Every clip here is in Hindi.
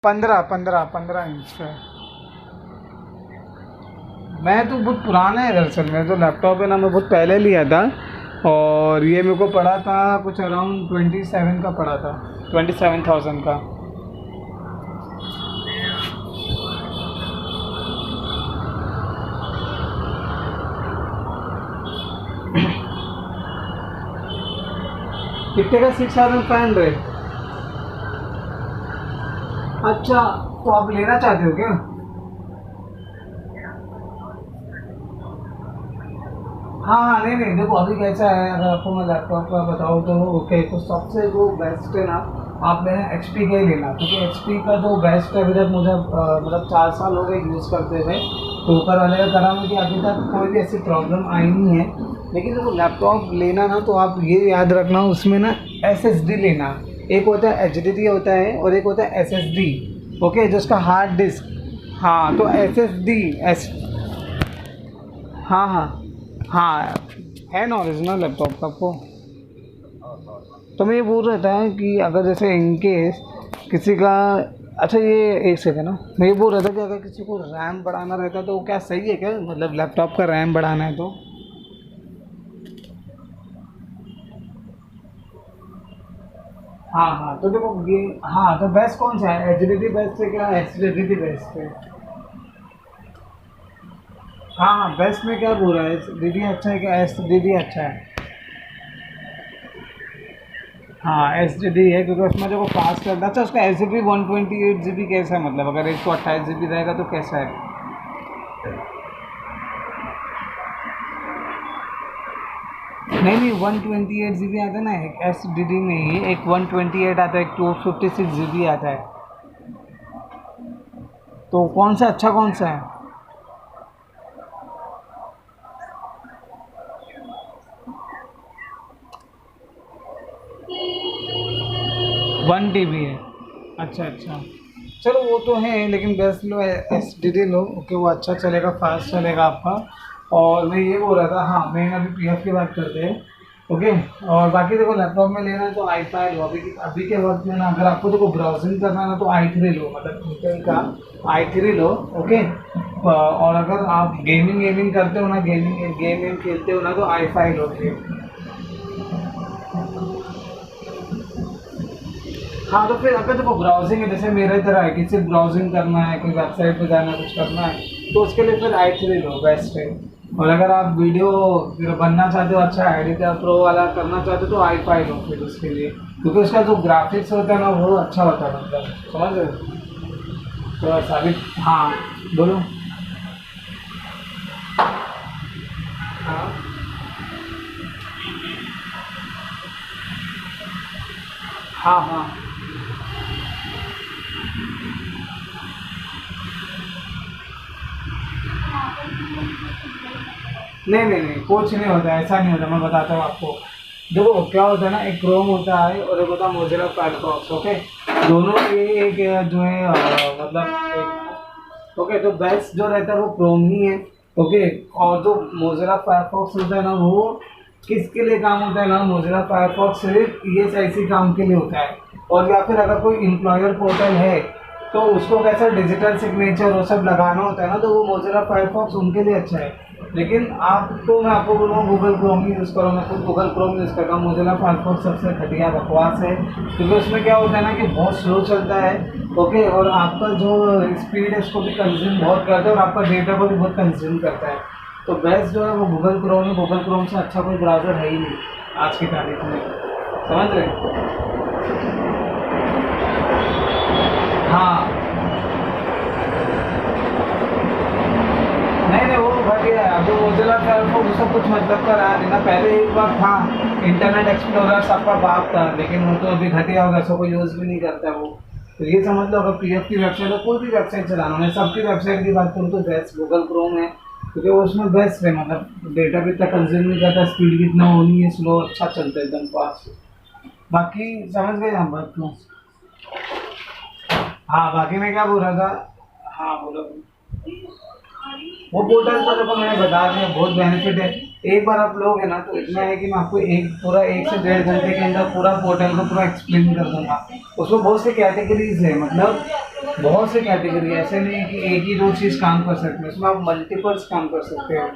15 इंच का है। मैं तो बहुत पुराना है दरअसल, मैं तो लैपटॉप है ना मैं बहुत पहले लिया था, और ये मेरे को पड़ा था कुछ अराउंड 27 का पड़ा था, 27,000 का। कितने का? 6,500। अच्छा, तो आप लेना चाहते हो क्या? हाँ हाँ, नहीं नहीं, देखो अभी कैसा है, अगर आपको मैं लैपटॉप का बताऊँ तो ओके, तो सबसे जो बेस्ट है ना, आप लेना एच पी का ही लेना, क्योंकि एच पी का जो बेस्ट है, अभी तक मुझे मतलब 4 साल हो गए यूज़ करते हुए, तो ऊपर वाले का करा मुझे अभी तक कोई भी ऐसी प्रॉब्लम आई नहीं है। लेकिन देखो लैपटॉप लेना ना, तो आप ये याद रखना उसमें ना एस एस डी लेना। एक होता है एच डी डी होता है, और एक होता है एस एस डी। ओके, जिसका हार्ड डिस्क। हाँ, तो एस एस डी एस। हाँ हाँ हाँ, है नॉलेज ना लैपटॉप का आपको। तो मैं ये बोल रहा था कि अगर जैसे इन केस किसी का, अच्छा ये एक सेकंड ना, मैं ये बोल रहा था कि अगर किसी को रैम बढ़ाना रहता है तो वो क्या सही है क्या, मतलब लैपटॉप का रैम बढ़ाना है तो? हाँ हाँ, तो देखो ये, हाँ तो बेस्ट कौन सा है, एच डी डी बेस्ट है क्या एच डी डी बेस्ट है? हाँ हाँ, बेस्ट में क्या बोल रहा है, एच डी डी अच्छा है क्या एच डी डी अच्छा है? हाँ, एच डी डी है, क्योंकि उसमें देखो फास्ट चलता है। अच्छा, उसका एस जी बी 128 GB कैसा है, मतलब अगर 128 GB रहेगा तो कैसा है? नहीं नहीं, 128 GB आता है ना, एक एस डी डी में ही एक 128 आता है, एक 256 GB आता है। तो कौन सा अच्छा, कौन सा है? 1 TB है? अच्छा अच्छा, चलो वो तो है, लेकिन बेस्ट लो, एस डी डी लो, ओके, वो अच्छा चलेगा, फास्ट चलेगा आपका। और मैं ये बोल रहा था, हाँ मैं अभी पी एफ की बात करते हैं। ओके, और बाकी देखो लैपटॉप में लेना है तो आई फाई लो, अभी के वक्त में ना, अगर आपको देखो ब्राउजिंग करना है ना तो i3 लो, मतलब इंटेल का i3 लो। ओके, और अगर आप गेमिंग गेमिंग करते हो ना, गेमिंग गेम वेम खेलते हो ना, तो आई फाई लो फिर। हाँ, तो फिर अगर देखो ब्राउजिंग है, जैसे मेरे तरह है कि सिर्फ ब्राउजिंग करना है, कोई वेबसाइट पे जाना है, कुछ करना है, तो उसके लिए फिर i3 लो, बेस्ट है। और अगर आप वीडियो फिर बनना चाहते हो, अच्छा एडिटर प्रो वाला करना चाहते हो, तो i5 लो फिर उसके लिए, क्योंकि उसका जो ग्राफिक्स होता है ना वो अच्छा होता है, मतलब समझ रहे हो? तो ऐसा अभी। हाँ, बोलो। हाँ हाँ हाँ, नहीं नहीं नहीं, कुछ नहीं होता, ऐसा नहीं होता, मैं बताता हूँ आपको। देखो क्या होता है ना, एक क्रोम होता है और एक होता है मोजिला फायरफॉक्स। ओके, दोनों के एक जो है मतलब एक, ओके, तो बेस्ट जो रहता है वो क्रोम ही है। ओके, और जो मोजिला फायरफॉक्स होता है ना, वो किसके लिए काम होता है ना, मोजिला फायरफॉक्स सिर्फ ई एस आई सी काम के लिए होता है। और या फिर अगर कोई एम्प्लॉयर पोर्टल है, तो उसको कैसा डिजिटल सिग्नेचर वो सब लगाना होता है ना, तो वो मोजिला फायरफॉक्स उनके लिए अच्छा है। लेकिन आपको, मैं आपको बोलूँगा गूगल क्रोम ही यूज़ करो, मैं खुद गूगल क्रोम यूज़ करता हूँ, मोजिला फायरफॉक्स सबसे घटिया बकवास है, क्योंकि उसमें क्या होता है ना कि बहुत स्लो चलता है। ओके, और आपका जो स्पीड है उसको भी कंज्यूम बहुत करता है, और आपका डेटा को भी बहुत कंज्यूम करता है। तो बेस्ट जो है वो गूगल क्रोम है, गूगल क्रोम से अच्छा कोई ब्राउज़र है ही नहीं आज की तारीख में, समझ रहे? हाँ, नहीं नहीं, वो घट गया है, अब वो मोज़िला फायरफॉक्स उसका कुछ मतलब का रहा नहीं ना, पहले एक बार था इंटरनेट एक्सप्लोरर सबका बाप था, लेकिन वो तो अभी घटिया हो गया, सब कोई यूज़ भी नहीं करता है वो। तो ये समझ लो, अगर पी एफ की वेबसाइट है, कोई भी वेबसाइट चलाना, मैं सबकी वेबसाइट की बात करूँ तो बेस्ट गूगल क्रोम है, क्योंकि वो उसमें बेस्ट है, मतलब डेटा भी इतना कंज्यूम नहीं करता, स्पीड भी इतना हो नहीं है स्लो, अच्छा चलता है एकदम फास्ट। बाकी समझ गए हम बात को? हाँ, बाकी मैं क्या बोल रहा था, हाँ बोलो। वो पोर्टल तो देखो मैंने बता दिया, बहुत बेनिफिट है। एक बार आप लोगे ना तो इतना है कि मैं आपको एक पूरा 1 से 1.5 घंटे के अंदर पूरा पोर्टल को पूरा एक्सप्लेन कर दूंगा। उसमें बहुत से कैटेगरीज है, मतलब बहुत से कैटेगरी, ऐसे नहीं है कि एक ही दो चीज़ काम कर सकते हैं, उसमें आप मल्टीपल्स काम कर सकते हो।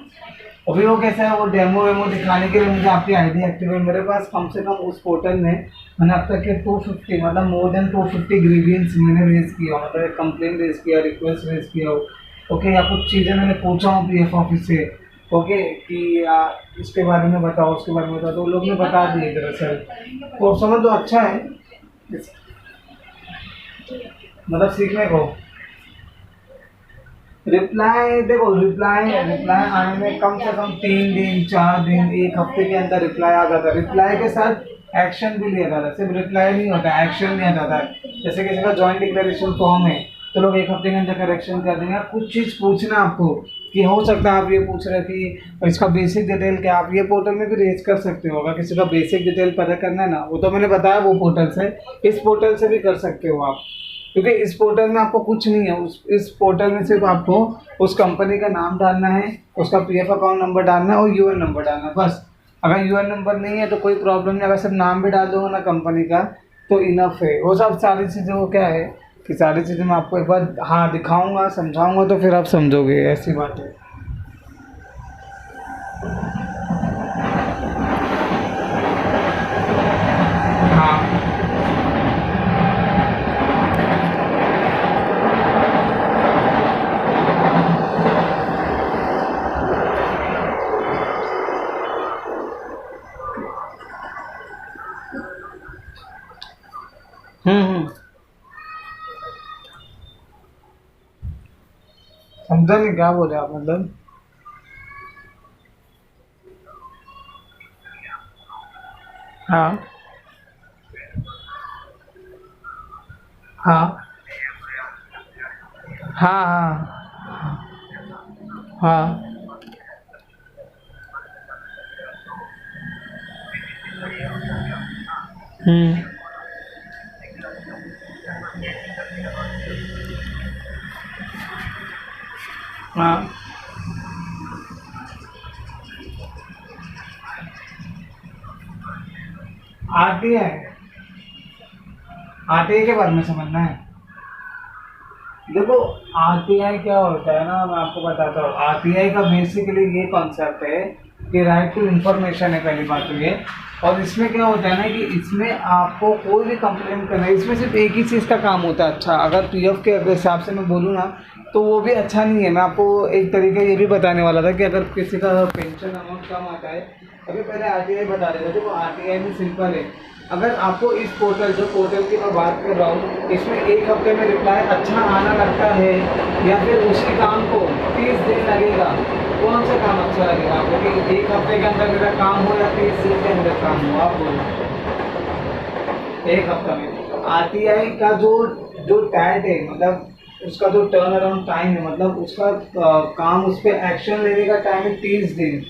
अभी वो कैसा है, वो डेमो वेमो दिखाने के लिए मुझे आपकी आईडी एक्टिव है मेरे पास। कम से कम उस पोर्टल में मैंने अब तक के 250, मतलब मोर देन 250 ग्रीवियंस मैंने रेज किया, मतलब कंप्लेन रेज किया, रिक्वेस्ट रेज किया हो। ओके, या कुछ चीज़ें मैंने पूछा हूँ पीएफ ऑफिस से, ओके, कि इसके बारे में बताओ, उसके बारे में बताओ, तो लोग ने बता दिए दरअसल। तो समझ लो अच्छा है, मतलब सीखने को। रिप्लाई देखो, रिप्लाई रिप्लाई आने में कम से कम 3 दिन 4 दिन 1 हफ्ते के अंदर रिप्लाई आ जाता है। रिप्लाई के साथ एक्शन भी लिया जाता है, सिर्फ रिप्लाई नहीं होता, एक्शन लिया जाता है। जैसे किसी का जॉइंट डिक्लेरेशन फॉर्म है तो लोग 1 हफ्ते के अंदर करेक्शन कर देंगे। कुछ चीज़ पूछना आपको, कि हो सकता है आप ये पूछ रहे कि इसका बेसिक डिटेल क्या, आप ये पोर्टल में भी रेज कर सकते हो। अगर किसी का बेसिक डिटेल पता करना है ना, वो तो मैंने बताया वो पोर्टल से, इस पोर्टल से भी कर सकते हो आप। क्योंकि इस पोर्टल में आपको कुछ नहीं है, उस इस पोर्टल में सिर्फ आपको उस कंपनी का नाम डालना है, उसका पीएफ अकाउंट नंबर डालना है और यूएन नंबर डालना है, बस। अगर यूएन नंबर नहीं है तो कोई प्रॉब्लम नहीं, अगर सिर्फ नाम भी डाल दो ना कंपनी का तो इनफ है। वो सब सारी चीज़ें, वो क्या है कि सारी चीज़ें मैं आपको एक बार हाँ दिखाऊंगा, समझाऊंगा, तो फिर आप समझोगे, ऐसी बात है। हाँ। हम्म। समझा नहीं, क्या बोले आप, मतलब? हाँ हाँ हाँ हाँ हाँ। हम्म। हाँ। आरटीआई, आरटीआई के बारे में समझना है। देखो, आरटीआई क्या होता है ना, मैं आपको बताता हूँ। आरटीआई का बेसिकली ये कॉन्सेप्ट है कि राइट टू इंफॉर्मेशन है, पहली बात तो ये। और इसमें क्या होता है ना कि इसमें आपको कोई भी कंप्लेन करना है, इसमें सिर्फ एक ही चीज़ का काम होता है। अच्छा, अगर पीएफ के हिसाब से मैं बोलूँ ना तो वो भी अच्छा नहीं है। मैं आपको एक तरीका ये भी बताने वाला था कि अगर किसी का पेंशन अमाउंट कम आता है, अभी पहले आरटीआई बता देता। देखो, आरटीआई में सिंपल है। अगर आपको इस पोर्टल, जो पोर्टल की मैं बात कर रहा हूँ, इसमें 1 हफ्ते में रिप्लाई अच्छा आना लगता है, या फिर उसी काम को 30 दिन लगेगा, कौन सा काम अच्छा लगेगा आपको? कि 1 हफ्ते के अंदर मेरा काम हो या 30 दिन के अंदर काम हो, आप बोलो। 1 हफ्ता में आरटीआई का जो जो टैट है, मतलब उसका जो टर्न अराउंड टाइम है, मतलब उसका काम, उस पर एक्शन लेने का टाइम है 30 दिन।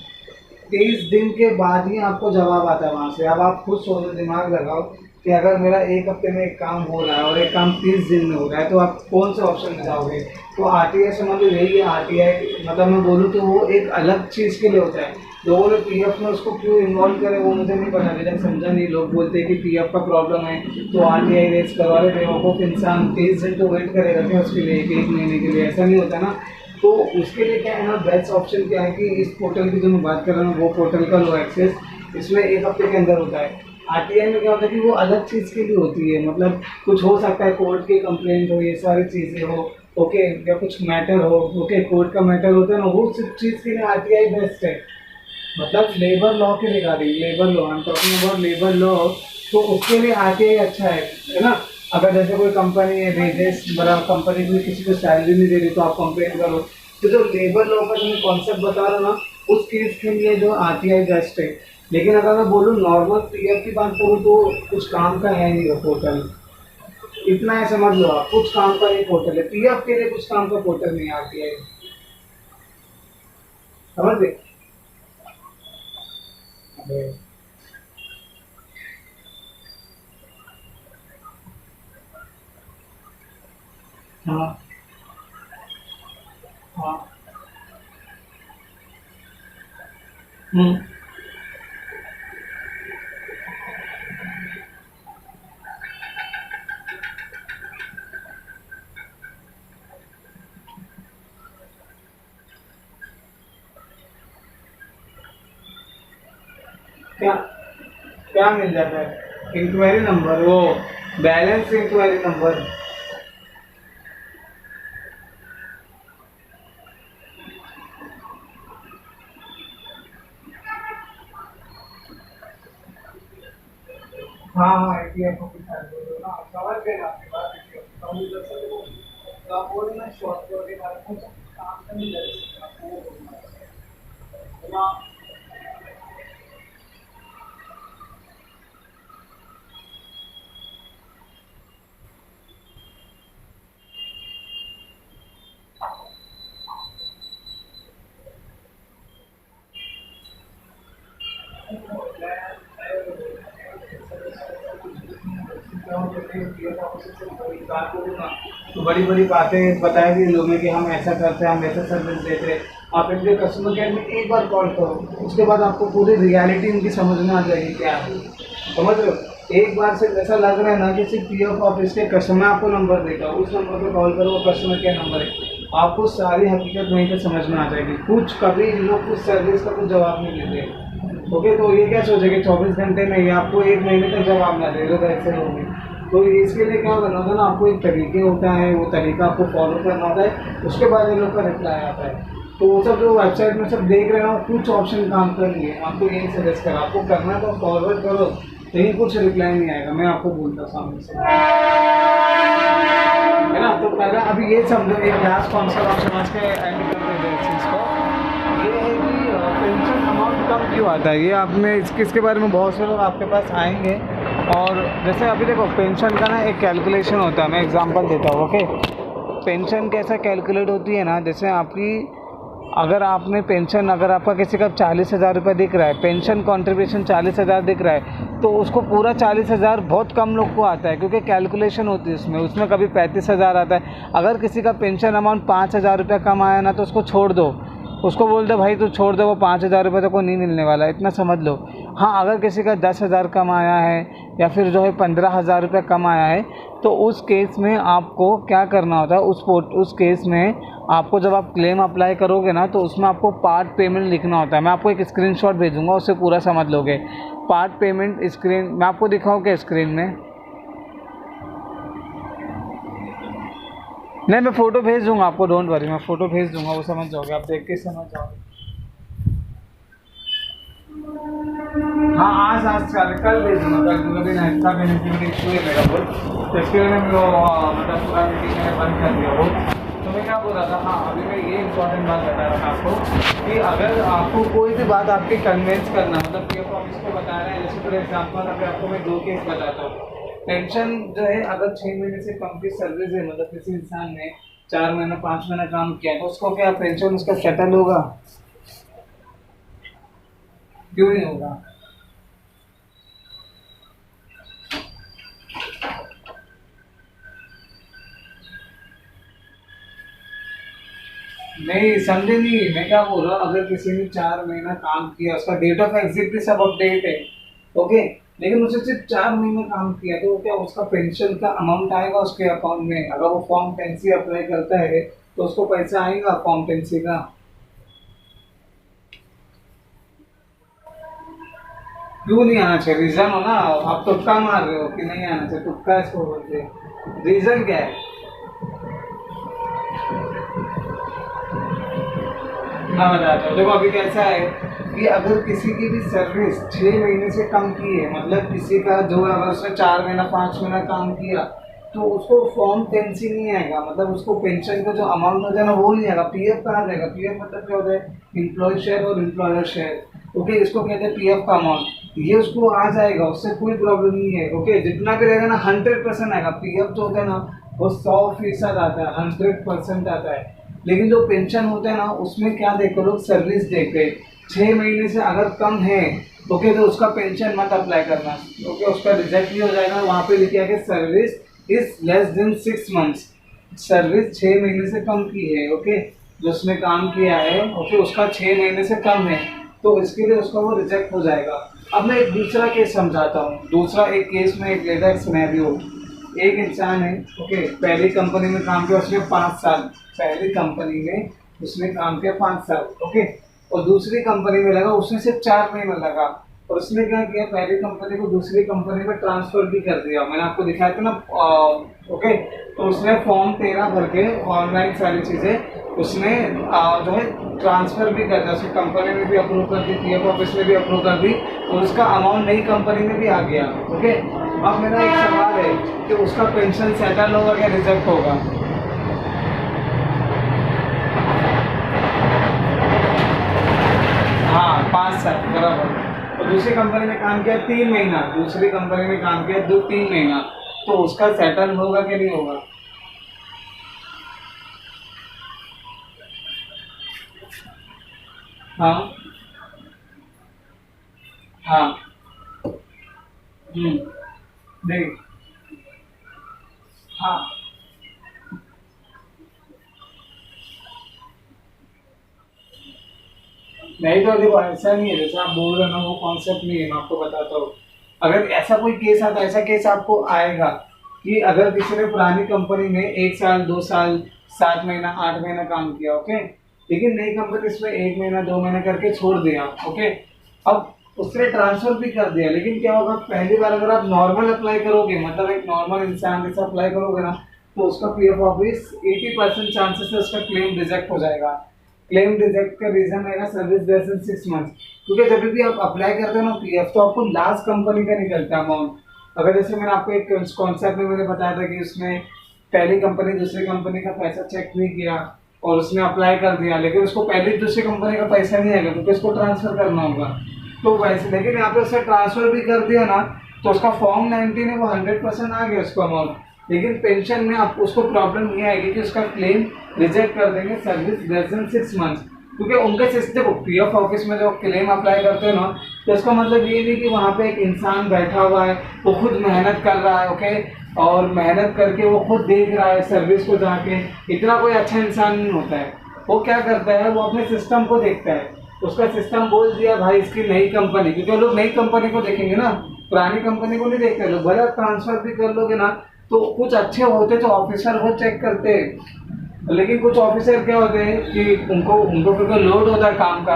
30 दिन के बाद ही आपको जवाब आता है वहाँ से। अब आप खुद सोचो, दिमाग लगाओ कि अगर मेरा 1 हफ्ते में एक काम हो रहा है और एक काम 30 दिन में हो रहा है, तो आप कौन से ऑप्शन में जाओगे? तो आरटीआई समझ लो यही है। आरटीआई मतलब मैं बोलूँ तो वो एक अलग चीज़ के लिए होता है। लोगों ने पीएफ में उसको क्यों इन्वॉल्व करे वो मुझे नहीं पता, अभी तक समझा नहीं। लोग बोलते हैं कि पीएफ का प्रॉब्लम है तो आरटीआई रेज करवा ले। बेवकूफ़ इंसान 30 दिन तो वेट करेगा क्या उसके लिए, 1 महीने के लिए? ऐसा नहीं होता ना। तो उसके लिए क्या है ना, बेस्ट ऑप्शन क्या है कि इस पोर्टल की जो मैं बात कर रहा हूँ, वो पोर्टल का लो एक्सेस इसमें 1 हफ्ते के अंदर होता है। आरटीआई में क्या होता है कि वो अलग चीज़ के लिए होती है, मतलब कुछ हो सकता है, कोर्ट की कंप्लेंट हो, ये सारी चीज़ें हो, ओके, या कुछ मैटर हो, ओके, कोर्ट का मैटर होता है ना, वो सब चीज़ के लिए आरटीआई बेस्ट है। मतलब लेबर लॉ के regarding, labour law, I am talking about labour law, तो उसके लिए आरटीआई अच्छा है ना। अगर जैसे कोई कंपनी है, वेजेस, बड़ा कंपनी भी किसी को सैलरी नहीं दे रही तो आप कंप्लेन करो, तो जो लेबर लॉ का जो मैं कॉन्सेप्ट बता रहा हूँ ना, उस केस के लिए जो आरटीआई बेस्ट है। लेकिन अगर मैं बोलूँ नॉर्मल पीएफ की बात करूँ तो कुछ काम का है नहीं वो पोर्टल। इतना है, समझ लो आप, कुछ काम का नहीं पोर्टल है पीएफ के लिए, कुछ काम का पोर्टल नहीं है आरटीआई। समझ गए? अरे, हाँ हाँ हम्म। क्या क्या मिल जाता है? इंक्वायरी नंबर, वो बैलेंस इंक्वायरी नंबर। हाँ हाँ, एटीएम को भी कर दो ना, समझ गए ना आपकी बात। तो मुझे लगता है तो आप बोल ना शॉर्ट के बारे में कुछ काम से नहीं कर सकते, आपको वो बोलना है ना। तो बड़ी बड़ी बातें बताएगी लोगों की, हम ऐसा करते हैं, हम ऐसा सर्विस देते हैं। आप इनके कस्टमर केयर में एक बार कॉल करो, उसके बाद आपको पूरी रियलिटी इनकी समझ में आ जाएगी क्या है। समझ रहे हो? एक बार से ऐसा लग रहा है ना कि सिर्फ पीएफ ऑफिस के कस्टमर आपको नंबर देगा, उस नंबर पे कॉल करो, वो कस्टमर केयर नंबर है। आपको सारी हकीकत वहीं पे समझ में आ जाएगी। कुछ कभी इन लोग कुछ सर्विस का कुछ जवाब नहीं देते। ओके, तो ये क्या सोचेंगे 24 घंटे में, ये आपको 1 महीने तक जवाब ना दे दो ऐसे होंगे। तो इसके लिए क्या करना होता है ना, आपको एक तरीके होता है, वो तरीका आपको फॉलो करना होता है, उसके बाद इन लोग का रिप्लाई आता है। तो वो सब जो वेबसाइट में सब देख रहे हो, कुछ ऑप्शन काम कर लिए, आपको यही सजेस्ट करा, आपको करना तो फॉरवर्ड करो, कहीं कुछ रिप्लाई नहीं आएगा, मैं आपको बोलता सामने से, है ना। तो पहले अभी ये समझो, एक लास्ट कॉन्सेप्ट आप समझ के एंड कर देते इस चीज़ को। ये है कि पेंशन अमाउंट कम क्यों आता है, ये आपने इसके बारे में बहुत से लोग आपके पास आएंगे। और जैसे अभी देखो, पेंशन का ना एक कैलकुलेशन होता है, मैं एग्जांपल देता हूँ। ओके, पेंशन कैसा कैलकुलेट होती है ना, जैसे आपकी अगर आपने पेंशन, अगर आपका किसी का 40,000 रुपये दिख रहा है, पेंशन कंट्रीब्यूशन 40,000 दिख रहा है, तो उसको पूरा 40,000 बहुत कम लोग को आता है, क्योंकि कैलकुलेशन होती है उसमें कभी 35,000 आता है। अगर किसी का पेंशन अमाउंट 5,000 रुपये कम आया ना, तो उसको छोड़ दो, उसको बोल दो भाई तू छोड़ दे, वो 5,000 रुपये तो को नहीं मिलने वाला है, इतना समझ लो। हाँ, अगर किसी का 10,000 कम आया है, या फिर जो है 15,000 रुपये कम आया है, तो उस केस में आपको क्या करना होता है, उस केस में आपको जब आप क्लेम अप्लाई करोगे ना, तो उसमें आपको पार्ट पेमेंट लिखना होता है। मैं आपको एक स्क्रीनशॉट भेजूँगा, उससे पूरा समझ लोगे। पार्ट पेमेंट स्क्रीन मैं आपको दिखाऊँ क्या स्क्रीन में? नहीं, मैं फ़ोटो भेज दूँगा आपको, डोंट वरी, मैं फ़ोटो भेज दूँगा, वो समझ जाओगे, आप देख के समझ जाओगे। हाँ, आज कल भेज दूँगा, कल क्योंकि ना इसका बेनिफिट इशू है मेरा बहुत, तो इसके लिए मैंने वो मतलब पूरा मीटिंग मैंने बंद कर दिया वो। तो मैं क्या बोल रहा था, हाँ अभी मैं ये इंपॉर्टेंट बात बता रहा था आपको, कि अगर आपको कोई भी बात आपकी कन्विंस करना, मतलब पीएफ ऑफिस को बता रहे हैं, जैसे फॉर एग्जाम्पल अगर आपको मैं 2 केस बताता हूँ। पेंशन जो है, अगर 6 महीने से कम की सर्विस है, मतलब किसी इंसान ने 4 महीना 5 महीना काम किया, तो उसको क्या पेंशन उसका सेटल होगा? क्यों नहीं होगा? नहीं समझे नहीं, मैं क्या बोल रहा हूँ, अगर किसी ने 4 महीना काम किया, उसका डेट ऑफ एग्जिट भी सब अपडेट है। ओके, लेकिन उसे सिर्फ 4 महीने काम किया, तो क्या उसका पेंशन का अमाउंट आएगा उसके अकाउंट में? अगर वो फॉर्म 10C अप्लाई करता है, तो उसको पैसा आएगा फॉर्म 10C का? क्यों नहीं आना चाहिए? रीजन हो ना, आप तुक्का मार रहे हो कि नहीं आना चाहिए, तुक्का इसको बोलते हैं। रीजन क्या है? मैं बताता हूँ, देखो अभी कैसा है कि अगर किसी की भी सर्विस 6 महीने से कम की है, मतलब किसी का जो अगर उसने 4 महीना 5 महीना काम किया, तो उसको फॉर्म 10C नहीं आएगा, मतलब उसको पेंशन का जो अमाउंट होता है ना, वो नहीं आएगा। पीएफ कहाँ जाएगा? पीएफ मतलब क्या होता है? एम्प्लॉय शेयर और एम्प्लॉयर शेयर। ओके, इसको कहते हैं पीएफ का अमाउंट, ये उसको आ जाएगा, उससे कोई प्रॉब्लम नहीं है। ओके, जितना भी रहेगा ना 100% आएगा। पीएफ जो होता है ना, वो 100% आता है, 100% आता है। लेकिन जो पेंशन होता है ना, उसमें क्या देखो लोग, सर्विस देखते हैं। 6 महीने से अगर कम है, ओके, तो उसका पेंशन मत अप्लाई करना। ओके, उसका रिजेक्ट भी हो जाएगा। वहाँ पे लिखा है कि service is less than 6 months, service 6 महीने से कम की है। ओके, जो उसने काम किया है, ओके, उसका 6 महीने से कम है, तो इसके लिए उसका वो रिजेक्ट हो जाएगा। अब मैं एक दूसरा केस समझाता हूँ। दूसरा एक केस में एक लेटर सिनेरियो, एक इंसान है, ओके, पहली कंपनी में काम किया उसने 5 साल, पहली कंपनी में उसने काम किया 5 साल, ओके, और दूसरी कंपनी में लगा उसने सिर्फ 4 महीने लगा, और उसने क्या किया, पहली कंपनी को दूसरी कंपनी में ट्रांसफर भी कर दिया। मैंने आपको दिखाया था ना, ओके, तो उसने फॉर्म 13 भर के ऑनलाइन सारी चीज़ें उसने जो है ट्रांसफ़र भी कर दिया, उसकी कंपनी में भी अप्रूव कर दी, पीएफ ऑफिस में भी अप्रूव कर दी, और उसका अमाउंट नई कंपनी में भी आ गया, ओके। अब मेरा एक सवाल है कि उसका पेंशन सेटल होगा क्या रिजेक्ट होगा? हाँ, 5 साल बराबर। तो दूसरी कंपनी में काम किया 3 महीना, दूसरी कंपनी में काम किया 2-3 महीना, तो उसका सेटल होगा कि नहीं होगा? हाँ हाँ। हम्म। देख। हाँ नहीं, तो देखो ऐसा नहीं है जैसे आप बोल रहे हो ना, वो कॉन्सेप्ट नहीं है। मैं आपको बताता हूँ, अगर ऐसा कोई केस आता है, ऐसा केस आपको आएगा कि अगर किसी ने पुरानी कंपनी में 1 साल 2 साल 7 महीना 8 महीना काम किया, ओके, लेकिन नई कंपनी इसमें 1 महीना 2 महीना करके छोड़ दिया, ओके, अब उसने ट्रांसफर भी कर दिया, लेकिन क्या होगा, पहली बार अगर आप नॉर्मल अप्लाई करोगे, मतलब एक नॉर्मल इंसान जैसे अप्लाई करोगे ना, तो उसका पीएफ ऑफिस 80% चांसेस है उसका क्लेम रिजेक्ट हो जाएगा। क्लेम रिजेक्ट का रीजन रहेगा सर्विस लेस देन 6 मंथ्स, क्योंकि जब भी आप अप्लाई करते हो ना पीएफ, तो आपको लास्ट कंपनी का निकलता है अमाउंट। अगर जैसे मैंने आपको एक कॉन्सेप्ट में मैंने बताया था कि उसने पहली कंपनी दूसरी कंपनी का पैसा चेक नहीं किया और उसने अप्लाई कर दिया, लेकिन उसको पहली दूसरी कंपनी का पैसा नहीं आएगा क्योंकि उसको ट्रांसफर करना होगा, तो वैसे, लेकिन यहाँ पे उसने ट्रांसफर भी कर दिया ना, तो उसका फॉर्म 19 है वो 100% आ गया उसको अमाउंट, लेकिन पेंशन में आप उसको प्रॉब्लम नहीं आएगी कि उसका क्लेम रिजेक्ट कर देंगे सर्विस लेस देन 6 मंथ्स, क्योंकि उनके सिस्टम पीएफ ऑफिस में जो क्लेम अप्लाई करते हैं ना, तो इसका मतलब ये नहीं कि वहाँ पे एक इंसान बैठा हुआ है, वो खुद मेहनत कर रहा है, ओके, और मेहनत करके वो खुद देख रहा है सर्विस को जाके, इतना कोई अच्छा इंसान नहीं होता है। वो क्या करता है, वो अपने सिस्टम को देखता है, उसका सिस्टम बोल दिया भाई इसकी नई कंपनी, क्योंकि लोग नई कंपनी को देखेंगे ना, पुरानी कंपनी को नहीं देखते लोग। भले ट्रांसफर भी कर लोगे ना, तो कुछ अच्छे होते तो ऑफिसर वो चेक करते हैं, लेकिन कुछ ऑफिसर क्या होते हैं कि उनको उनको फिर लोड होता है काम का।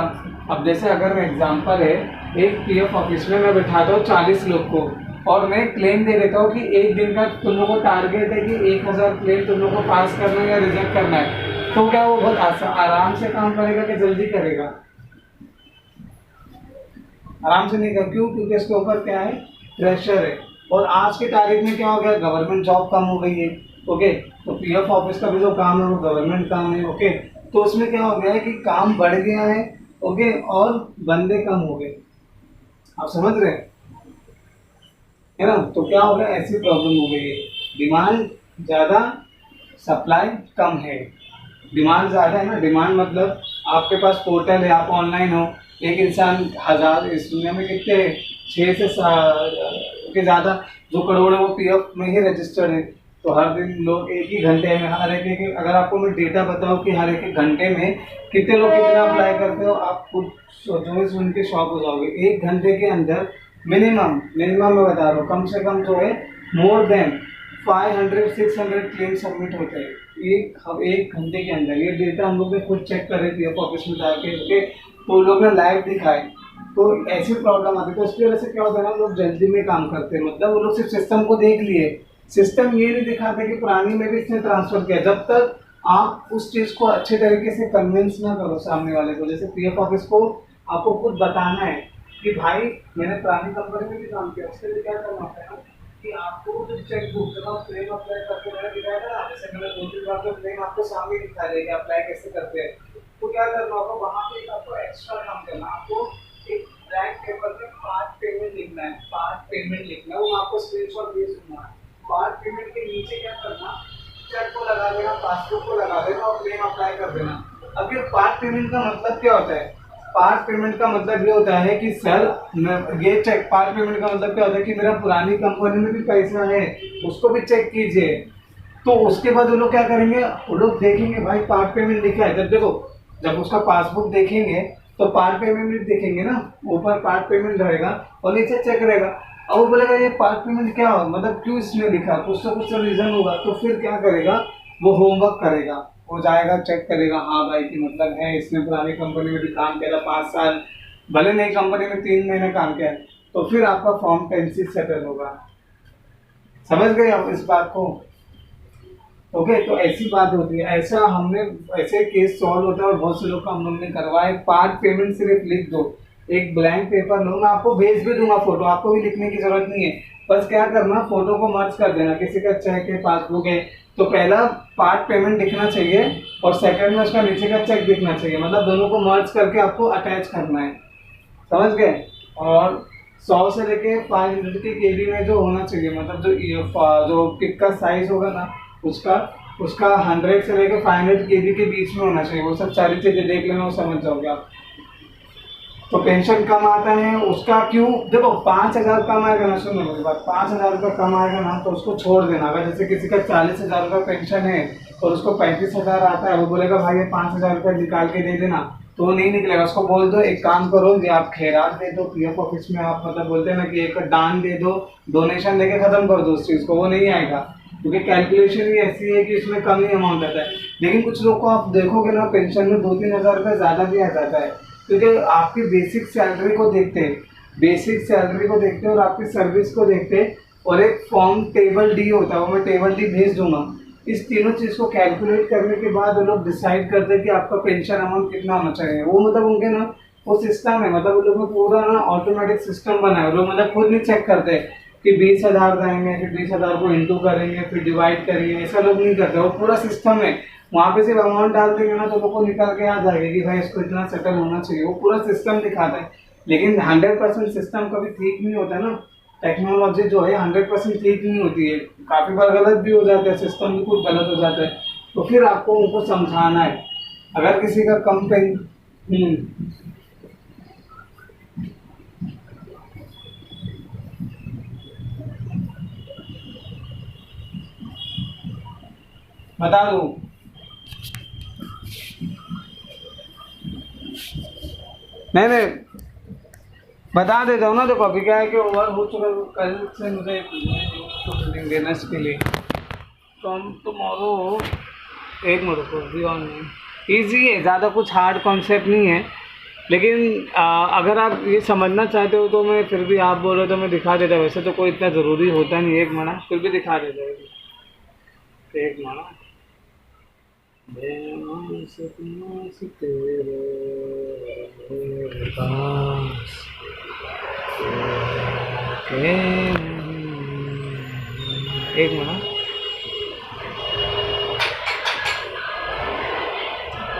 अब जैसे अगर मैं एग्जांपल है, एक पीएफ ऑफिस में मैं बैठाता हूँ 40 लोग को, और मैं क्लेम दे देता हूँ कि एक दिन का तुम लोगों को टारगेट है कि 1000 क्लेम तुम लोग को पास करना है या रिजेक्ट करना है, तो क्या वो बहुत आराम से काम करेगा कि जल्दी करेगा? आराम से नहीं कर, क्यों? क्योंकि इसके ऊपर क्या है, प्रेशर है। और आज की तारीख में क्या हो गया, गवर्नमेंट जॉब कम हो गई है, ओके, तो पीएफ ऑफिस का भी जो काम है वो गवर्नमेंट काम है, ओके, तो उसमें क्या हो गया है कि काम बढ़ गया है, ओके, और बंदे कम हो गए। आप समझ रहे हैं, है ना? तो क्या हो गया, ऐसी प्रॉब्लम हो गई है, डिमांड ज़्यादा सप्लाई कम है। डिमांड ज़्यादा है ना, डिमांड मतलब आपके पास पोर्टल है, आप ऑनलाइन हो, एक इंसान 1000, इस दुनिया में कितने 6 से ज़्यादा जो करोड़ है वो पीएफ में ही रजिस्टर्ड है, तो हर दिन लोग एक ही घंटे में हर एक अगर आपको मैं डेटा बताऊँ कि हर एक घंटे में कितने लोग कितना अप्लाई करते हो, आप खुद सोचोगे, सुन के शॉक हो जाओगे। 1 घंटे के अंदर मिनिमम मिनिमम मैं बता रहा हूँ, कम से कम जो है मोर देन 500-600 क्लेम सबमिट होते हैं एक घंटे के अंदर। ये डेटा हम लोग ने खुद चेक कर रहे थे ऑफिस में जाके, ओके, तो लोग ने लाइव दिखाए। तो ऐसी प्रॉब्लम आती है, तो उसकी वजह से क्या होता है ना, लोग जल्दी में काम करते हैं, मतलब वो लोग सिर्फ सिस्टम को देख लिए, सिस्टम ये नहीं दिखाते कि पुरानी में भी इसने ट्रांसफर किया। जब तक आप उस चीज़ को अच्छे तरीके से कन्विंस ना करो सामने वाले को, जैसे पीएफ ऑफिस को आपको खुद बताना है कि भाई मैंने पुरानी कंपनी में भी काम किया, उसके लिए क्या करना होता है ना कि आपको जो चेक बुक जब आप क्लेम अप्लाई करके मैंने दिखाया था ना, जैसे मैंने 2-3 बार तो क्लेम आपको सामने दिखा देगा अप्लाई कैसे करते हैं, तो क्या करना होगा, वहाँ पे आपको एक्स्ट्रा काम करना, आपको एक ब्लैंक पेपर में पार्ट पेमेंट लिखना है, पार्ट पेमेंट लिखना है, वो आपको स्क्रीनशॉट भेज दूंगा। पार्ट पेमेंट के नीचे क्या करना, चेक को लगा देना, पासबुक को लगा देना और क्लेम अप्लाई कर देना। अब ये पार्ट पेमेंट का मतलब क्या होता है, पार्ट पेमेंट का मतलब ये होता है कि सर ये चेक, पार्ट पेमेंट का मतलब क्या होता है कि मेरा पुरानी कंपनी में भी पैसा है, उसको भी चेक कीजिए। तो उसके बाद वो लोग क्या करेंगे, वो लोग देखेंगे भाई पार्ट पेमेंट लिखा है, जब देखो जब उसका पासबुक देखेंगे तो पार्ट पेमेंट दिखेंगे ना, ऊपर पार्ट पेमेंट रहेगा और नीचे चेक रहेगा। अब वो बोलेगा ये पार्ट पेमेंट क्या हो, मतलब क्यों इसमें लिखा, कुछ तो रीजन होगा। तो फिर क्या करेगा, वो होमवर्क करेगा, वो जाएगा चेक करेगा, हाँ भाई कि मतलब है इसने पुरानी कंपनी में भी काम किया था 5 साल, भले नई कंपनी में 3 महीने काम किया है, तो फिर आपका फॉर्म 10C सेटल होगा। समझ गए आप इस बात को? ओके, तो ऐसी बात होती है, ऐसा हमने ऐसे केस सॉल्व होता है और बहुत से लोग का हम लोग ने करवाए। पार्ट पेमेंट सिर्फ लिख दो, एक ब्लैंक पेपर लो, मैं आपको भेज भी दूंगा फोटो, आपको भी लिखने की जरूरत नहीं है। बस क्या करना, फोटो को मर्ज कर देना, किसी का चेक है, पासबुक है, तो पहला पार्ट पेमेंट दिखना चाहिए और सेकंड में उसका नीचे का चेक दिखना चाहिए, मतलब दोनों को मर्ज करके आपको अटैच करना है। समझ गए? और 100 से लेके 500 के केबी में जो होना चाहिए, मतलब जो पिक का साइज होगा ना, उसका उसका 100 से लेके 500 केबी के बीच में होना चाहिए। वो सब सारी चीज़ें देख लेना, वो समझ जाओगे आप। तो पेंशन कम आता है उसका क्यों, देखो 5,000 कम आएगा ना, सुनो मेरी बात, 5,000 रुपये कम आएगा ना तो उसको छोड़ देना। अगर जैसे किसी का 40,000 रुपये पेंशन है और उसको 35,000 आता है, वो बोलेगा भाई ये 5,000 रुपये निकाल के दे देना, तो वो नहीं निकलेगा। उसको बोल दो एक काम करो, ये आप खैरात दे दो पीएफ ऑफिस में, आप मतलब बोलते हैं ना कि एक दान दे दो, डोनेशन देके खत्म कर दो उस चीज़ को, वो नहीं आएगा। क्योंकि कैलकुलेशन ही ऐसी है कि इसमें कम ही अमाउंट आता है। लेकिन कुछ लोग को आप देखोगे ना, पेंशन में 2-3 हज़ार रुपये ज़्यादा भी आ जाता है, क्योंकि आपकी बेसिक सैलरी को देखते हैं, बेसिक सैलरी को देखते हैं और आपकी सर्विस को देखते हैं, और एक फॉर्म टेबल डी होता है, वो मैं टेबल डी भेज दूंगा। इस तीनों चीज़ को कैलकुलेट करने के बाद वो लोग डिसाइड करते हैं कि आपका पेंशन अमाउंट कितना होना चाहिए। वो मतलब उनके ना वो सिस्टम है, मतलब उन लोगों ने पूरा ना ऑटोमेटिक सिस्टम बनाया है। वो लोग मतलब खुद नहीं चेक करते कि 20,000 जाएंगे, फिर 20,000 को इंटू करेंगे, फिर डिवाइड करेंगे, ऐसा लोग नहीं करते। वो पूरा सिस्टम है, वहाँ पे सिर्फ अमाउंट डाल देंगे ना तो लोग को निकाल के आ जाएगा कि भाई इसको इतना सेटल होना चाहिए। वो पूरा सिस्टम दिखाता है, लेकिन 100% सिस्टम कभी ठीक नहीं होता ना। टेक्नोलॉजी जो है 100% ठीक नहीं होती है, काफ़ी बार गलत भी हो जाता है, सिस्टम भी कुछ गलत हो जाता है। तो फिर आपको उनको समझाना है। अगर किसी का कम बता दूँ, नहीं बता देता हूँ ना। देखो अभी क्या है कि ओवर हो चुका है, कल से मुझे ट्रेनिंग देना इसके लिए, तो हम टुमारो, एक मिनट को भी ऑन ईजी है, ज़्यादा कुछ हार्ड कॉन्सेप्ट नहीं है। लेकिन अगर आप ये समझना चाहते हो तो मैं फिर भी, आप बोल रहे तो मैं दिखा देता, वैसे तो कोई इतना ज़रूरी होता नहीं, एक मिनट फिर भी दिखा देता है, एक मिनट। एक मिनट,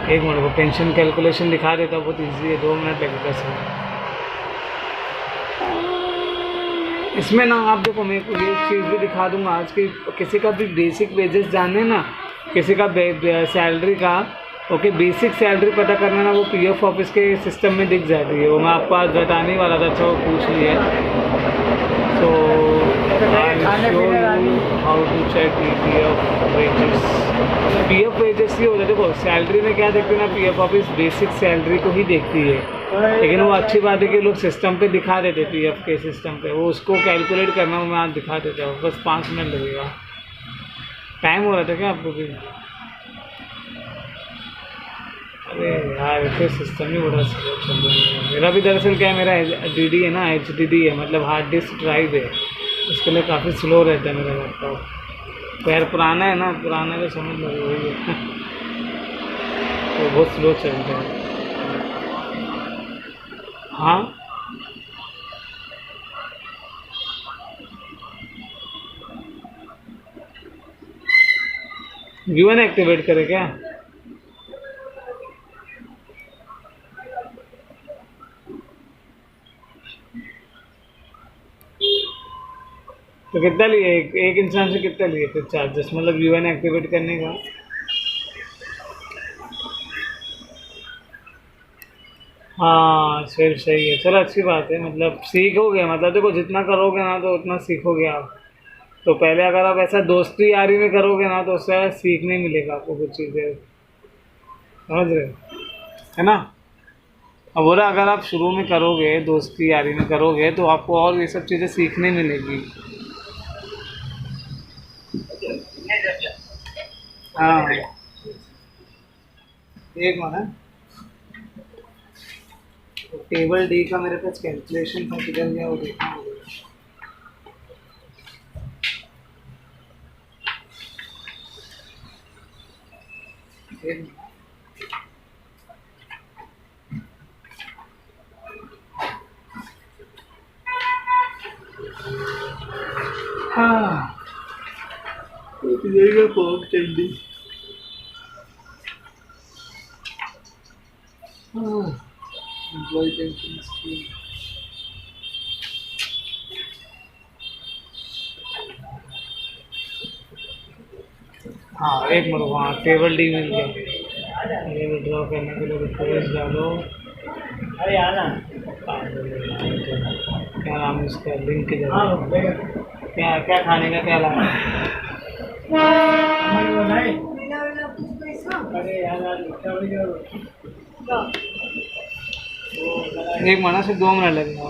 एक मिनट को पेंशन कैलकुलेशन दिखा देता हूँ, बहुत इजी है, 2 मिनट लगेगा सर। इसमें ना आप देखो, मैं को ये चीज़ भी दिखा दूंगा आज की, किसी का भी बेसिक वेजेस जानने ना, किसी का सैलरी का, ओके बेसिक सैलरी पता करना ना, वो पीएफ ऑफिस के सिस्टम में दिख जाती है। वो मैं आपको आज बताने वाला था, अच्छा वो पूछ लिया। So how to check PF wages ही होता है। देखो सैलरी में क्या देखते हैं ना, पीएफ ऑफिस बेसिक सैलरी को ही देखती है, लेकिन वो अच्छी बात है कि लोग सिस्टम पे दिखा देते, पीएफ के सिस्टम पे, वो उसको कैलकुलेट करना वो मैं आज दिखा देता हूँ, बस 5 मिनट लगेगा। टाइम हो रहा था क्या आपको भी? अरे यार इसे सिस्टम ही बड़ा स्लो चल रहा है। मेरा भी दरअसल क्या है, मेरा DD है ना, HDD है, मतलब हार्ड डिस्क ड्राइव है, उसके लिए काफ़ी स्लो रहता है मेरा लैपटॉप। खैर पुराना है ना, पुराना तो समझ लो वही है तो बहुत स्लो चलता है। हाँ V1 एक्टिवेट करे क्या? तो कितना लिए एक इंसान से कितना लिए फिर चार्जेस, मतलब V1 एक्टिवेट करने का? हाँ फिर सही है, चलो अच्छी बात है, मतलब सीखोगे, मतलब देखो जितना करोगे ना तो उतना सीखोगे आप। तो पहले अगर आप ऐसा दोस्ती यारी में करोगे ना तो उससे सीखने मिलेगा आपको कुछ चीज़ें, समझ रहे हो? है ना? अब बोला अगर आप शुरू में करोगे, दोस्ती यारी में करोगे, तो आपको और ये सब चीज़ें सीखने मिलेगी। हाँ एक मिनट, टेबल डी का मेरे पास कैलकुलेशन था, किधर गया वो देखना होगा। एक मिनट। हाँ जाएगा पॉक चंडी। हाँ एम्प्लॉय पेंशन स्कीम। हाँ एक मिनट, वहाँ टेबल डी मिल गया। ये विड्रॉ करने के लिए रिक्वेस्ट डालो। अरे आना, क्या नाम है इसका, लिंक की जगह क्या क्या खाने का क्या लाना है? एक महीना से 2 मिनट लगेगा।